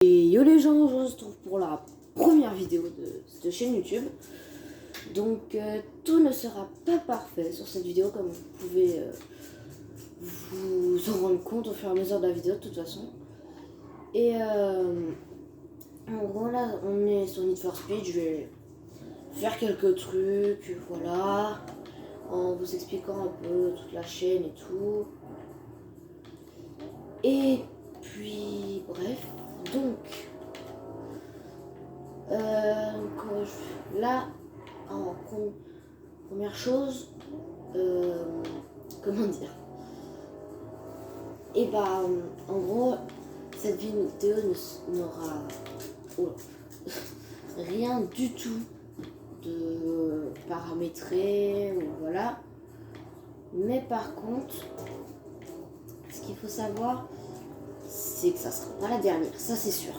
Et yo les gens, on se retrouve pour la première vidéo de cette chaîne YouTube. Donc tout ne sera pas parfait sur cette vidéo comme vous pouvez vous en rendre compte au fur et à mesure de la vidéo de toute façon. Et en gros là on est sur Need for Speed, je vais faire quelques trucs, voilà, en vous expliquant un peu toute la chaîne et tout. Et puis bref, donc là, en première chose, comment dire, et bah en gros cette vidéo n'aura rien du tout de paramétré ou voilà, mais par contre ce qu'il faut savoir c'est que ça sera pas la dernière, ça c'est sûr.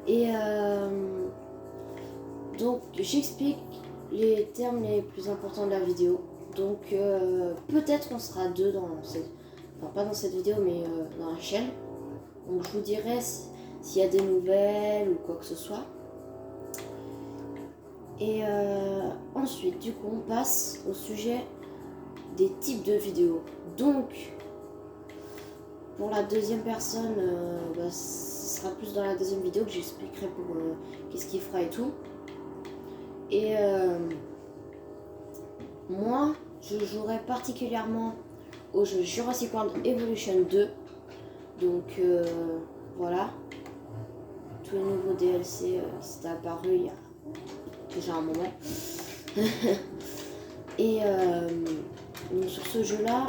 Et donc j'explique les termes les plus importants de la vidéo. Donc peut-être on sera deux dans cette... Enfin pas dans cette vidéo mais dans la chaîne. Donc je vous dirai s'il y a des nouvelles ou quoi que ce soit. Et ensuite du coup on passe au sujet des types de vidéos. Donc pour la deuxième personne, ce sera plus dans la deuxième vidéo que j'expliquerai pour qu'est-ce qu'il fera et tout. Et moi, je jouerai particulièrement au jeu Jurassic World Evolution 2. Donc voilà, tous les nouveaux DLC c'était apparu il y a déjà un moment. Et donc sur ce jeu là,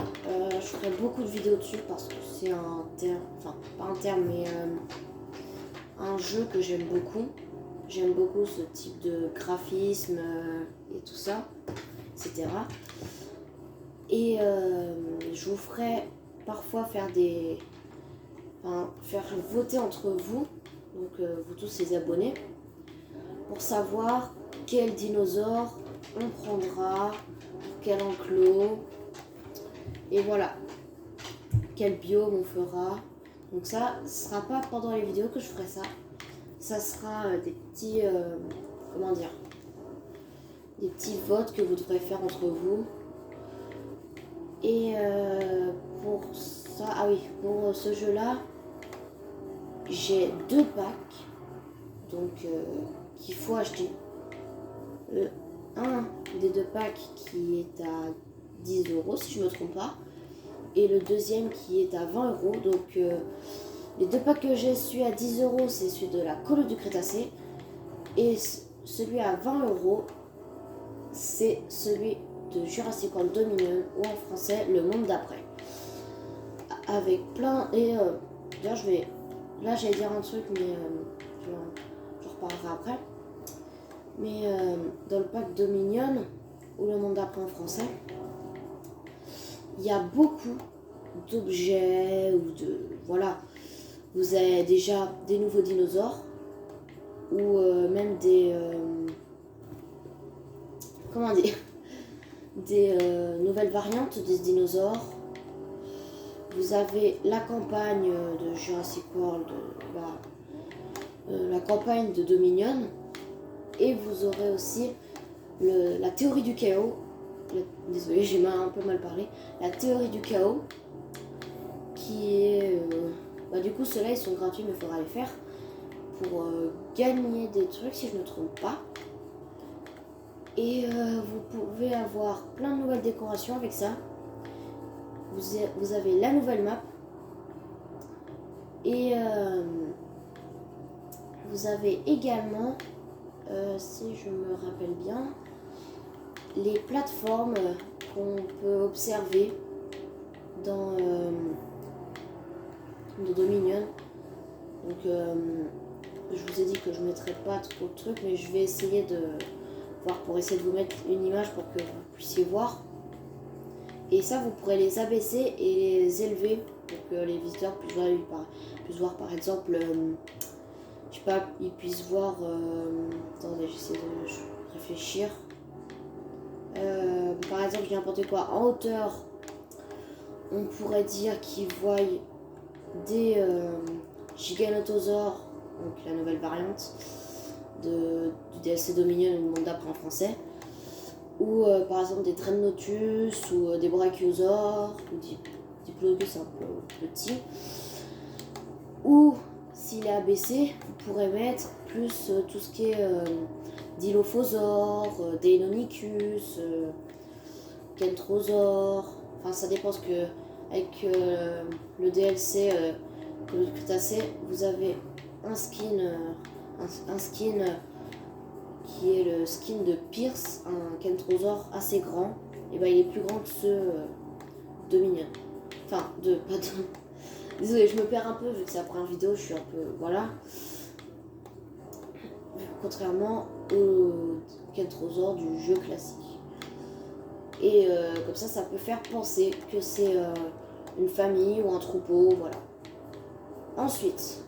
je ferai beaucoup de vidéos dessus parce que c'est un terme, enfin pas un terme mais un jeu que j'aime beaucoup. J'aime beaucoup ce type de graphisme et tout ça, etc. Et je vous ferai parfois faire faire voter entre vous, donc vous tous les abonnés, pour savoir quel dinosaure on prendra, quel enclos, et voilà, quel biome on fera. Donc ça ne sera pas pendant les vidéos que je ferai ça. Ça sera des petits, comment dire, des petits votes que vous devrez faire entre vous. Et pour ça, ah oui, pour ce jeu-là, j'ai 2 packs, donc qu'il faut acheter. Un des 2 packs qui est à 10 € si je ne me trompe pas, et le deuxième qui est à 20 €. Donc les 2 packs que j'ai, celui à 10 € c'est celui de la Colo du Crétacé, et celui à 20 € c'est celui de Jurassic World Dominion, ou en français Le Monde d'après. Avec plein... Et d'ailleurs je vais... Là j'allais dire un truc mais je reparlerai après. Mais dans le pack Dominion, ou Le Monde d'après en français, il y a beaucoup d'objets ou de... Voilà. Vous avez déjà des nouveaux dinosaures ou même des... comment dire, des nouvelles variantes des dinosaures. Vous avez la campagne de Jurassic World, la campagne de Dominion, et vous aurez aussi la théorie du chaos. Désolée, j'ai un peu mal parlé. La théorie du chaos, qui est... du coup, ceux-là, ils sont gratuits, mais il faudra les faire pour gagner des trucs, si je ne me trompe pas. Et vous pouvez avoir plein de nouvelles décorations avec ça. Vous avez la nouvelle map. Et vous avez également, si je me rappelle bien, les plateformes qu'on peut observer dans Dominion. Donc je vous ai dit que je ne mettrai pas trop de trucs, mais je vais essayer de voir pour essayer de vous mettre une image pour que vous puissiez voir. Et ça, vous pourrez les abaisser et les élever pour que les visiteurs puissent voir par exemple, je sais pas, ils puissent voir, attendez, j'essaie de réfléchir. Par exemple, j'ai n'importe quoi, en hauteur, on pourrait dire qu'ils voient des Giganotosaur, donc la nouvelle variante du DLC Dominion ou Monde d'après en français, ou par exemple des Dreadnoughtus ou des Brachiosaures ou des Diplodocus un peu petit, ou s'il est abaissé vous pourrez mettre plus tout ce qui est Dilophosaure, Deinonychus, Kentrosaure, enfin ça dépend parce que avec le DLC que le Crétacé, vous avez un skin qui est le skin de Pierce, un Kentrosaure assez grand, et ben il est plus grand que ceux de Minion. Enfin, pas de. Désolée, je me perds un peu vu que c'est la première vidéo, je suis un peu. Voilà. Contrairement au Kentrosaure du jeu classique. Et comme ça peut faire penser que c'est une famille ou un troupeau, voilà. Ensuite,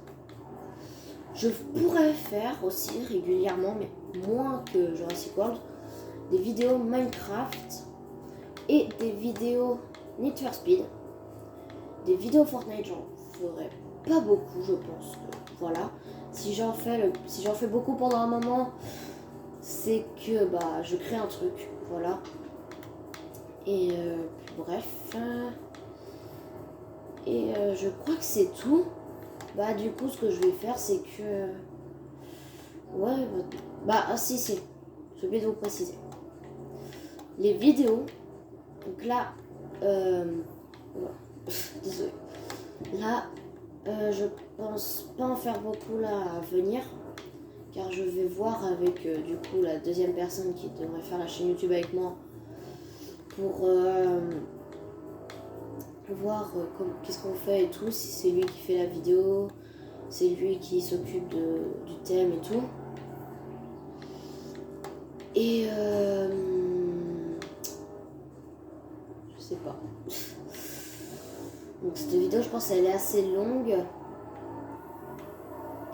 je pourrais faire aussi régulièrement, mais moins que Jurassic World, des vidéos Minecraft et des vidéos Need for Speed. Des vidéos Fortnite, j'en ferai pas beaucoup, je pense. Voilà. Si j'en fais beaucoup pendant un moment, c'est que bah je crée un truc, voilà. Et bref. Et je crois que c'est tout. Bah du coup ce que je vais faire c'est que. Ouais si j'ai oublié de vous préciser. Les vidéos. Donc là. Désolé. Là je pense pas en faire beaucoup là à venir. Car je vais voir avec du coup la deuxième personne qui devrait faire la chaîne YouTube avec moi. Pour voir qu'est-ce qu'on fait et tout, si c'est lui qui fait la vidéo, c'est lui qui s'occupe du thème et tout. Et je sais pas. Donc cette vidéo, je pense elle est assez longue.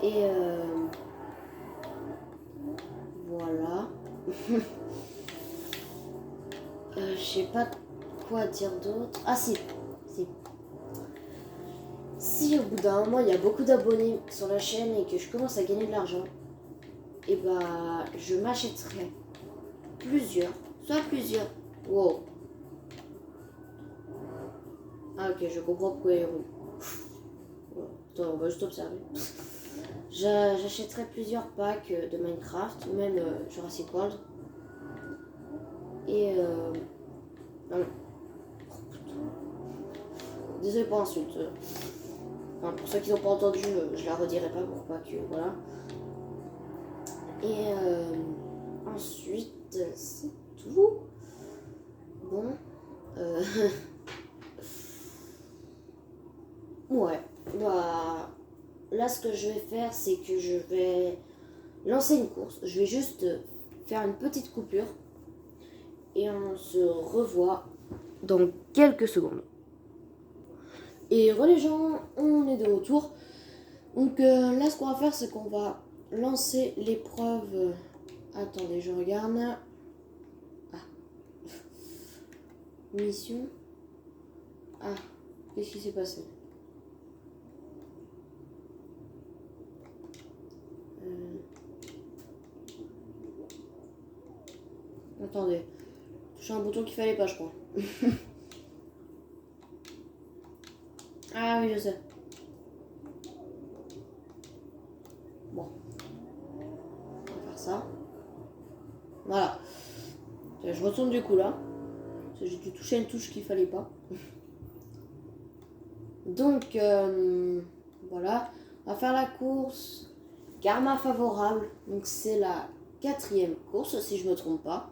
Et voilà. Je sais pas quoi dire d'autre. Ah si. Si au bout d'un moment il y a beaucoup d'abonnés sur la chaîne et que je commence à gagner de l'argent, et bah je m'achèterai plusieurs. Wow. Ah ok, je comprends pourquoi il roule. Attends, on va juste observer. J'achèterai plusieurs packs de Minecraft, ou même Jurassic World. Et non. Désolé pour l'insulte. Enfin, pour ceux qui n'ont pas entendu, je la redirai pas pour pas que. Voilà. Et ensuite, c'est tout. Bon. Ouais. Bah. Là, ce que je vais faire, c'est que je vais lancer une course. Je vais juste faire une petite coupure. Et on se revoit dans quelques secondes. Et les gens, on est de retour. Donc là, ce qu'on va faire, c'est qu'on va lancer l'épreuve. Attendez, je regarde. Ah. Mission. Ah, qu'est-ce qui s'est passé? Attendez. J'ai un bouton qu'il fallait pas, je crois. Ah oui, je sais. Bon. On va faire ça. Voilà. Je retourne du coup là. J'ai dû toucher une touche qu'il fallait pas. Donc, voilà. On va faire la course. Karma favorable. Donc, c'est la 4e course, si je me trompe pas.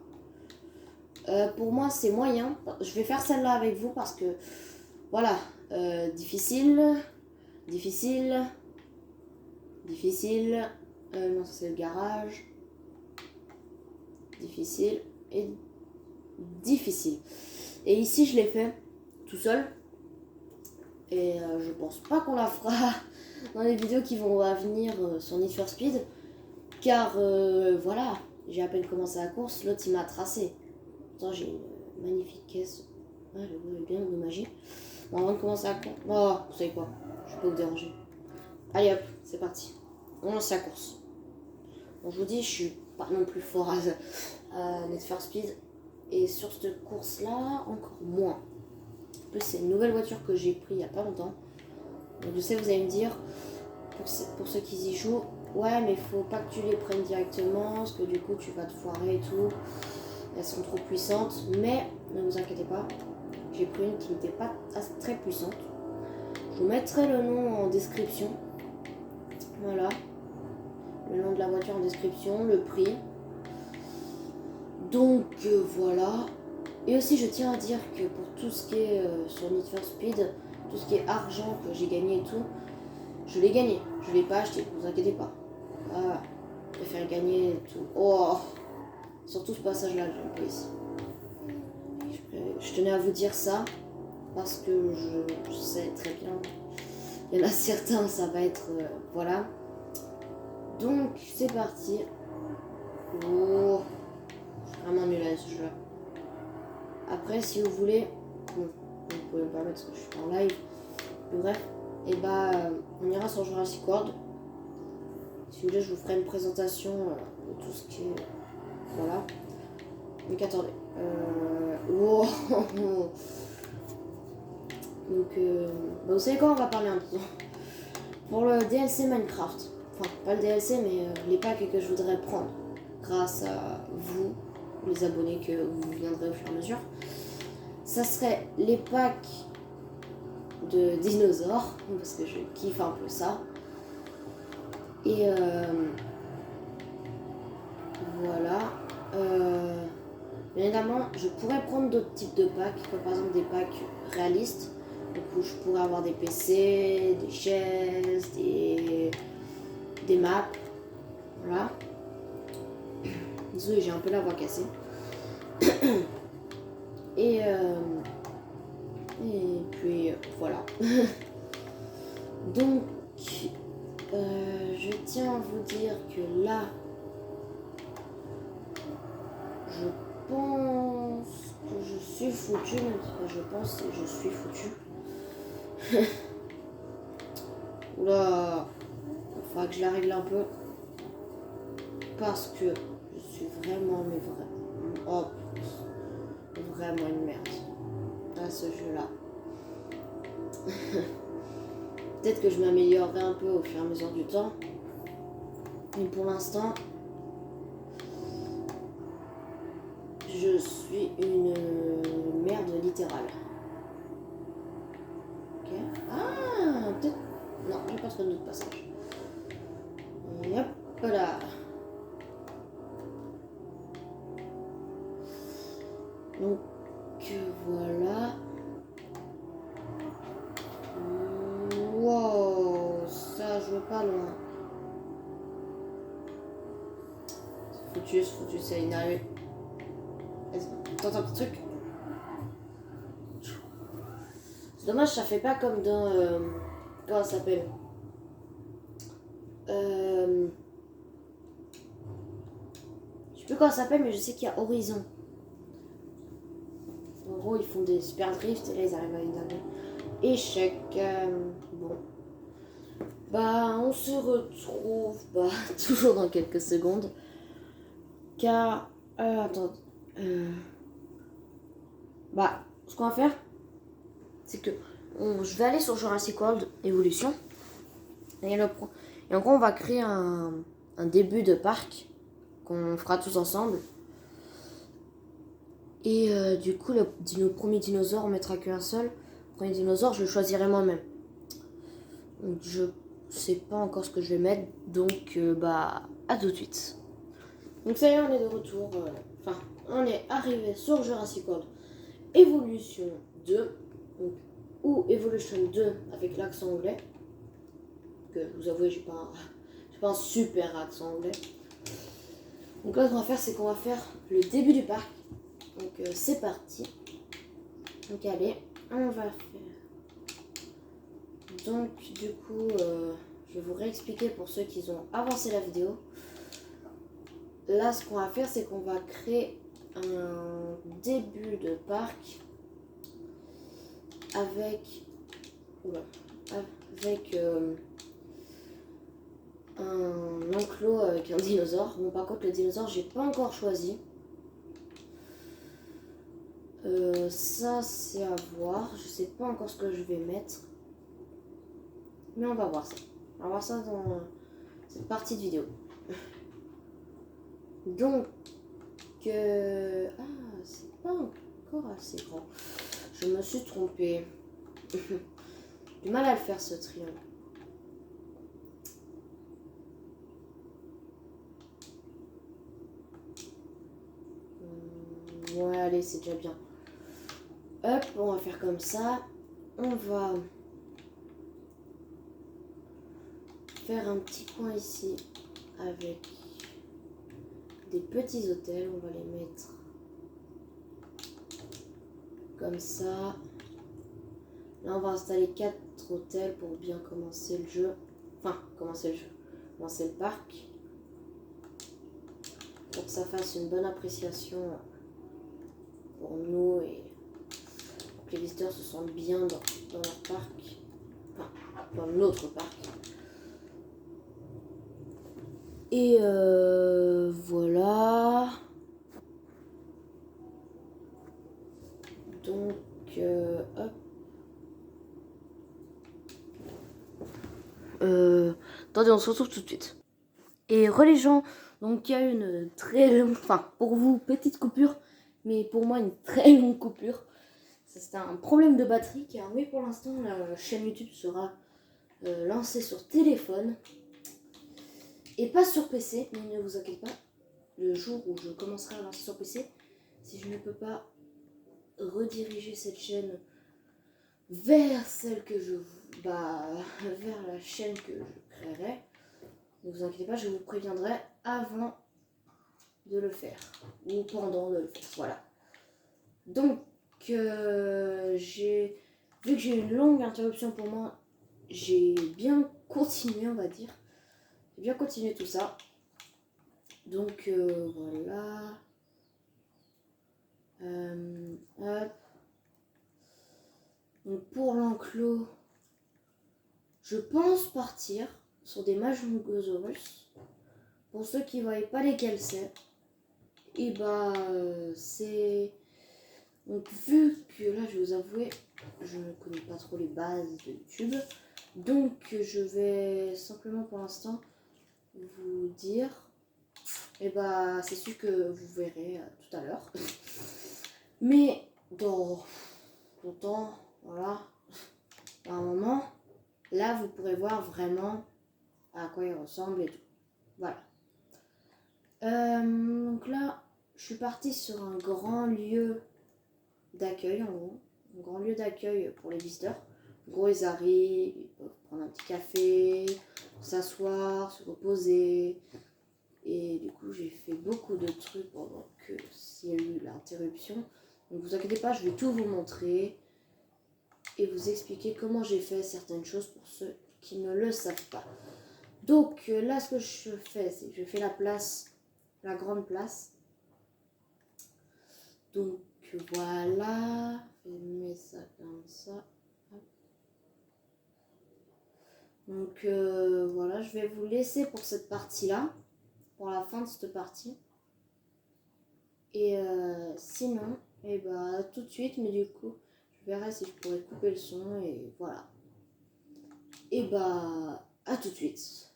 Pour moi, c'est moyen. Je vais faire celle-là avec vous parce que, voilà, difficile. Non, c'est le garage. Difficile et difficile. Et ici, je l'ai fait tout seul. Et je pense pas qu'on la fera dans les vidéos qui vont venir sur Need for Speed. Car, voilà, j'ai à peine commencé la course, l'autre il m'a tracé. Attends, j'ai une magnifique caisse. Ah, elle est bien endommagée. Bon, avant de commencer la course. Oh, vous savez quoi, je peux vous déranger. Allez hop, c'est parti. On lance la course. Bon, je vous dis, je suis pas non plus fort à Need for Speed. Et sur cette course-là, encore moins. En plus, c'est une nouvelle voiture que j'ai pris il y a pas longtemps. Donc je sais, vous allez me dire, pour ceux qui y jouent, ouais, mais faut pas que tu les prennes directement, parce que du coup, tu vas te foirer et tout. Elles sont trop puissantes. Mais ne vous inquiétez pas, j'ai pris une qui n'était pas très puissante. Je vous mettrai le nom en description. Voilà. Le nom de la voiture en description, le prix. Donc voilà. Et aussi je tiens à dire que pour tout ce qui est sur Need for Speed, tout ce qui est argent que j'ai gagné et tout, je l'ai gagné. Je ne l'ai pas acheté, ne vous inquiétez pas. Ah, je préfère gagner et tout. Oh, surtout ce passage-là, j'aime pas ici. Je tenais à vous dire ça parce que je sais très bien. Il y en a certains, ça va être... voilà. Donc c'est parti. Oh, je suis vraiment nul à ce jeu. Après, si vous voulez, bon, vous pouvez pas mettre parce que je suis en live. Mais bref, et bah, on ira sur Jurassic World. Si vous voulez, je vous ferai une présentation de tout ce qui est. Voilà. Donc attendez. Wow. Donc, bah, vous savez quoi, on va parler un peu. Pour le DLC Minecraft. Enfin, pas le DLC, mais les packs que je voudrais prendre. Grâce à vous, les abonnés que vous viendrez au fur et à mesure. Ça serait les packs de dinosaures, parce que je kiffe un peu ça. Et voilà. Bien évidemment, je pourrais prendre d'autres types de packs, comme par exemple des packs réalistes, donc où je pourrais avoir des PC, des chaises, des maps. Voilà. Désolé, j'ai un peu la voix cassée. Et puis voilà. Donc je tiens à vous dire que là, je pense que je suis foutu, même si pas je pense, c'est je suis foutu. Oula, il faudra que je la règle un peu. Parce que je suis vraiment, mais vraiment, oh, vraiment une merde à ce jeu-là. Peut-être que je m'améliorerai un peu au fur et à mesure du temps. Mais pour l'instant, je suis une merde littérale. Ok. Ah, peut-être... Non, j'ai pas trouvé d'autres passages. Et hop là. Donc voilà. Wow, ça je veux pas loin. C'est foutu, c'est énervé. Tente un petit truc. C'est dommage, ça fait pas comme dans... comment ça s'appelle je sais plus comment ça s'appelle, mais je sais qu'il y a Horizon. En gros, ils font des super drifts et là, ils arrivent à une dinguerie. Échec. Bon. Bah, on se retrouve toujours dans quelques secondes. Car... attends. Bah, ce qu'on va faire, c'est que je vais aller sur Jurassic World Evolution. Et en gros, on va créer un début de parc qu'on fera tous ensemble. Et du coup, le premier dinosaure, on mettra qu'un seul. Le premier dinosaure, je le choisirai moi-même. Donc, je sais pas encore ce que je vais mettre. Donc, bah, à tout de suite. Donc, ça y est, on est de retour. Enfin, on est arrivé sur Jurassic World Evolution 2. Donc, ou Evolution 2 avec l'accent anglais. Que vous avouez, j'ai pas un super accent anglais. Donc là, ce qu'on va faire, c'est qu'on va faire le début du parc. Donc c'est parti. Donc allez, on va faire. Donc du coup, je vais vous réexpliquer pour ceux qui ont avancé la vidéo. Là, ce qu'on va faire, c'est qu'on va créer un début de parc avec un enclos avec un dinosaure. Bon, par contre, le dinosaure, j'ai pas encore choisi. Ça, c'est à voir. Je sais pas encore ce que je vais mettre. Mais on va voir ça. On va voir ça dans cette partie de vidéo. Donc, ah, c'est pas encore assez grand. Je me suis trompée. Du mal à le faire, ce triangle. Ouais, allez, c'est déjà bien. Hop, on va faire comme ça. On va faire un petit coin ici avec des petits hôtels. On va les mettre comme ça. Là, on va installer 4 hôtels pour bien commencer le jeu. Enfin, commencer le parc. Pour que ça fasse une bonne appréciation pour nous et pour que les visiteurs se sentent bien dans leur parc. Enfin, dans notre parc. Et voilà. Donc, hop. Attendez, on se retrouve tout de suite. Et les gens, donc il y a une très longue, enfin pour vous, petite coupure, mais pour moi une très longue coupure. C'est un problème de batterie car oui, pour l'instant, la chaîne YouTube sera lancée sur téléphone et pas sur PC, mais ne vous inquiétez pas, le jour où je commencerai à lancer sur PC, si je ne peux pas rediriger cette chaîne vers celle que je... vers la chaîne que je créerai, ne vous inquiétez pas, je vous préviendrai avant de le faire, ou pendant de le faire, voilà. Donc, vu que j'ai une longue interruption pour moi, j'ai bien continué, on va dire. J'ai bien continué tout ça. Donc, voilà. Hop. Donc, pour l'enclos, je pense partir sur des Majungosaurus. Pour ceux qui ne voient pas lesquels c'est, et c'est... Donc vu que là, je vais vous avouer, je ne connais pas trop les bases de YouTube, donc je vais simplement pour l'instant vous dire, c'est sûr que vous verrez tout à l'heure. Mais dans longtemps, voilà, à un moment, là vous pourrez voir vraiment à quoi il ressemble et tout. Voilà. Donc là, je suis partie sur un grand lieu d'accueil en gros, un grand lieu d'accueil pour les visiteurs. En gros, ils arrivent, ils peuvent prendre un petit café, s'asseoir, se reposer. Et du coup, j'ai fait beaucoup de trucs pendant que s'il y a eu l'interruption. Donc, vous inquiétez pas, je vais tout vous montrer et vous expliquer comment j'ai fait certaines choses pour ceux qui ne le savent pas. Donc là, ce que je fais, c'est que je fais la place, la grande place. Donc voilà, je mets ça comme ça. Donc voilà, je vais vous laisser pour cette partie-là, pour la fin de cette partie. Et sinon, tout de suite, mais du coup, je verrai si je pourrais couper le son et voilà. Et à tout de suite.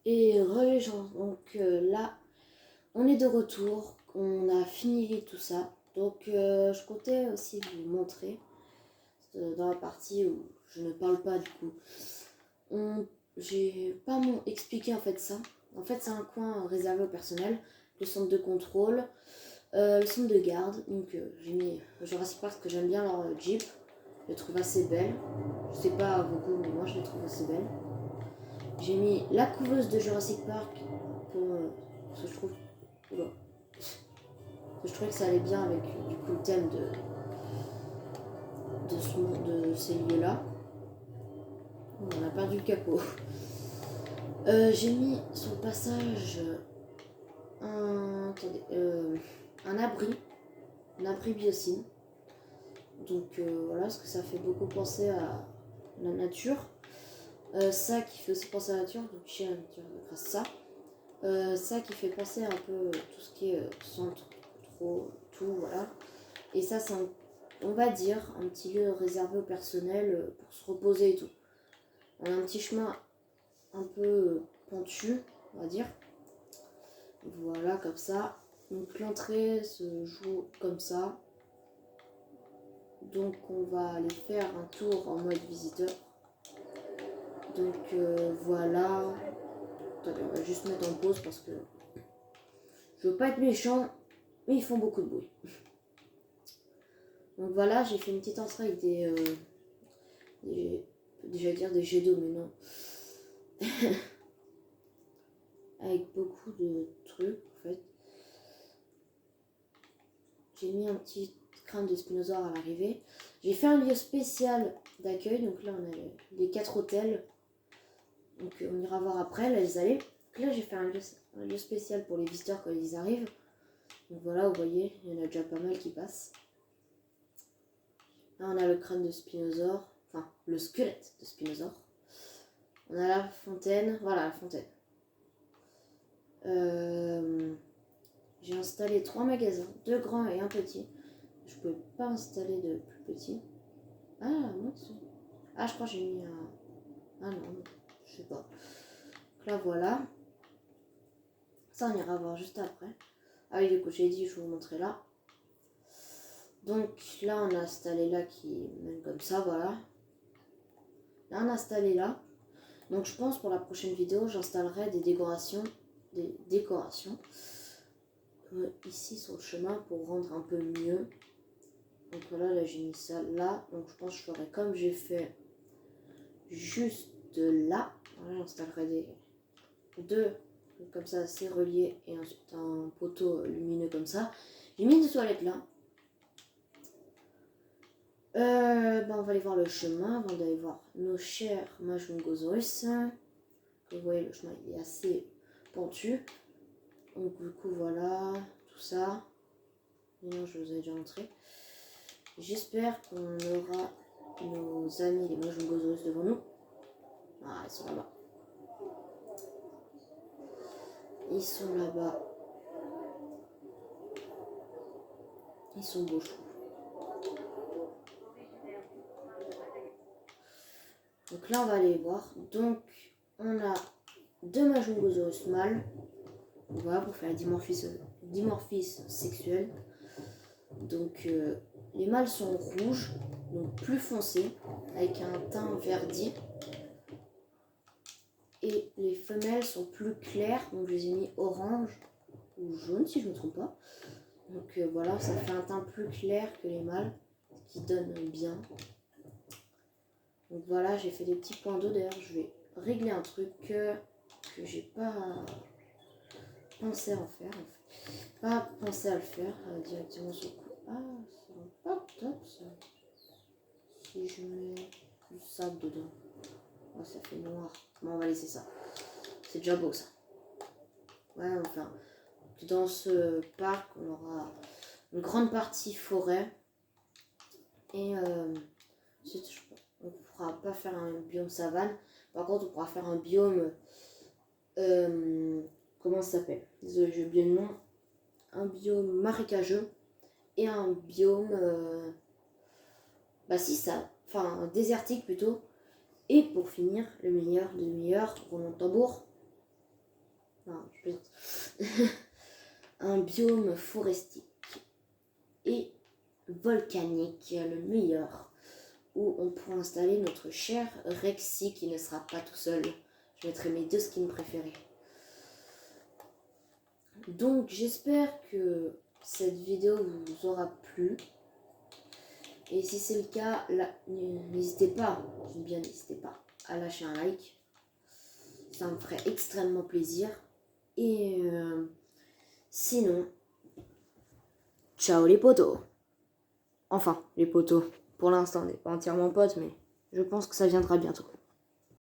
Et les gens, donc là, on est de retour, on a fini tout ça. Donc je comptais aussi vous montrer dans la partie où je ne parle pas du coup. J'ai pas expliqué en fait ça. En fait c'est un coin réservé au personnel, le centre de contrôle, le centre de garde. Donc j'ai mis Jurassic Park parce que j'aime bien leur Jeep. Je les trouve assez belle. Je sais pas beaucoup mais moi je les trouve assez belles. J'ai mis la couveuse de Jurassic Park pour, parce que je trouve... Oula. Je trouvais que ça allait bien avec du coup le thème de ces lieux-là. On a perdu le capot. J'ai mis sur le passage attendez, un abri biocine. Donc voilà, parce que ça fait beaucoup penser à la nature. Ça qui fait aussi penser à la nature, donc chez la nature grâce à ça. Ça qui fait penser un peu tout ce qui est centre, trop, tout, voilà. Et ça, c'est on va dire un petit lieu réservé au personnel pour se reposer et tout. On a un petit chemin un peu pentu, on va dire. Voilà, comme ça. Donc l'entrée se joue comme ça. Donc on va aller faire un tour en mode visiteur. Donc voilà. Attendez, on va juste mettre en pause parce que je veux pas être méchant, mais ils font beaucoup de bruit. Donc voilà, j'ai fait une petite entrée avec déjà dire des jets d'eau, mais non. Avec beaucoup de trucs en fait. J'ai mis un petit crâne de spinosaure à l'arrivée. J'ai fait un lieu spécial d'accueil, donc là on a les 4 hôtels. Donc on ira voir après, là ils allaient. Donc là j'ai fait un lieu spécial pour les visiteurs quand ils arrivent. Donc voilà, vous voyez, il y en a déjà pas mal qui passent. Là on a le crâne de spinosaure, enfin le squelette de spinosaure. On a la fontaine, voilà la fontaine. J'ai installé 3 magasins, 2 grands et un petit. Je peux pas installer de plus petit. Ah, moi dessus. Ah, je crois que j'ai mis un. Ah non, je sais pas. Donc là, voilà. Ça, on ira voir juste après. Ah oui, du coup, j'ai dit, je vais vous montrer là. Donc là, on a installé là qui mène comme ça, voilà. Là, on a installé là. Donc je pense pour la prochaine vidéo, j'installerai des décorations. Ici sur le chemin pour rendre un peu mieux. Donc voilà, là j'ai mis ça là. Donc je pense que je ferai comme j'ai fait juste là. Voilà, j'installerai deux comme ça, c'est relié, et ensuite un poteau lumineux comme ça. J'ai mis des toilettes là. On va aller voir le chemin avant d'aller voir nos chers Majungosaurus. Vous voyez, le chemin il est assez pentu. Donc du coup voilà, tout ça. Non, je vous ai déjà montré. J'espère qu'on aura nos amis les Majungosaurus devant nous. Ah, ils sont là-bas. Ils sont là-bas. Ils sont beaux, je trouve. Donc là, on va aller voir. Donc, on a 2 Majungosaurus mâles. Voilà, pour faire la dimorphisme sexuel. Donc, les mâles sont rouges, donc plus foncés, avec un teint verdi. Et les femelles sont plus claires, donc je les ai mis orange ou jaune si je ne me trompe pas. Donc voilà, ça fait un teint plus clair que les mâles, ce qui donne bien. Donc voilà, j'ai fait des petits points d'eau. D'ailleurs, je vais régler un truc que j'ai pas pensé à en faire. Pas pensé à le faire directement sur le coup. Ah, c'est pas top ça. Si je mets du sable dedans. Oh, ça fait noir. Bon, on va laisser ça. C'est déjà beau ça. Ouais, enfin, dans ce parc, on aura une grande partie forêt. Et on ne pourra pas faire un biome savane. Par contre, on pourra faire un biome. Comment ça s'appelle? Désolé, j'ai oublié le nom. Un biome marécageux et un biome. Si, ça. Enfin, désertique plutôt. Et pour finir, le meilleur de meilleur, roulement de tambour. Non, je plaisante. Un biome forestique et volcanique, le meilleur, où on pourra installer notre cher Rexy qui ne sera pas tout seul. Je mettrai mes 2 skins préférés. Donc j'espère que cette vidéo vous aura plu. Et si c'est le cas, n'hésitez pas, n'hésitez pas à lâcher un like. Ça me ferait extrêmement plaisir. Et sinon, ciao les potos. Enfin, les potos. Pour l'instant, on n'est pas entièrement potes, mais je pense que ça viendra bientôt.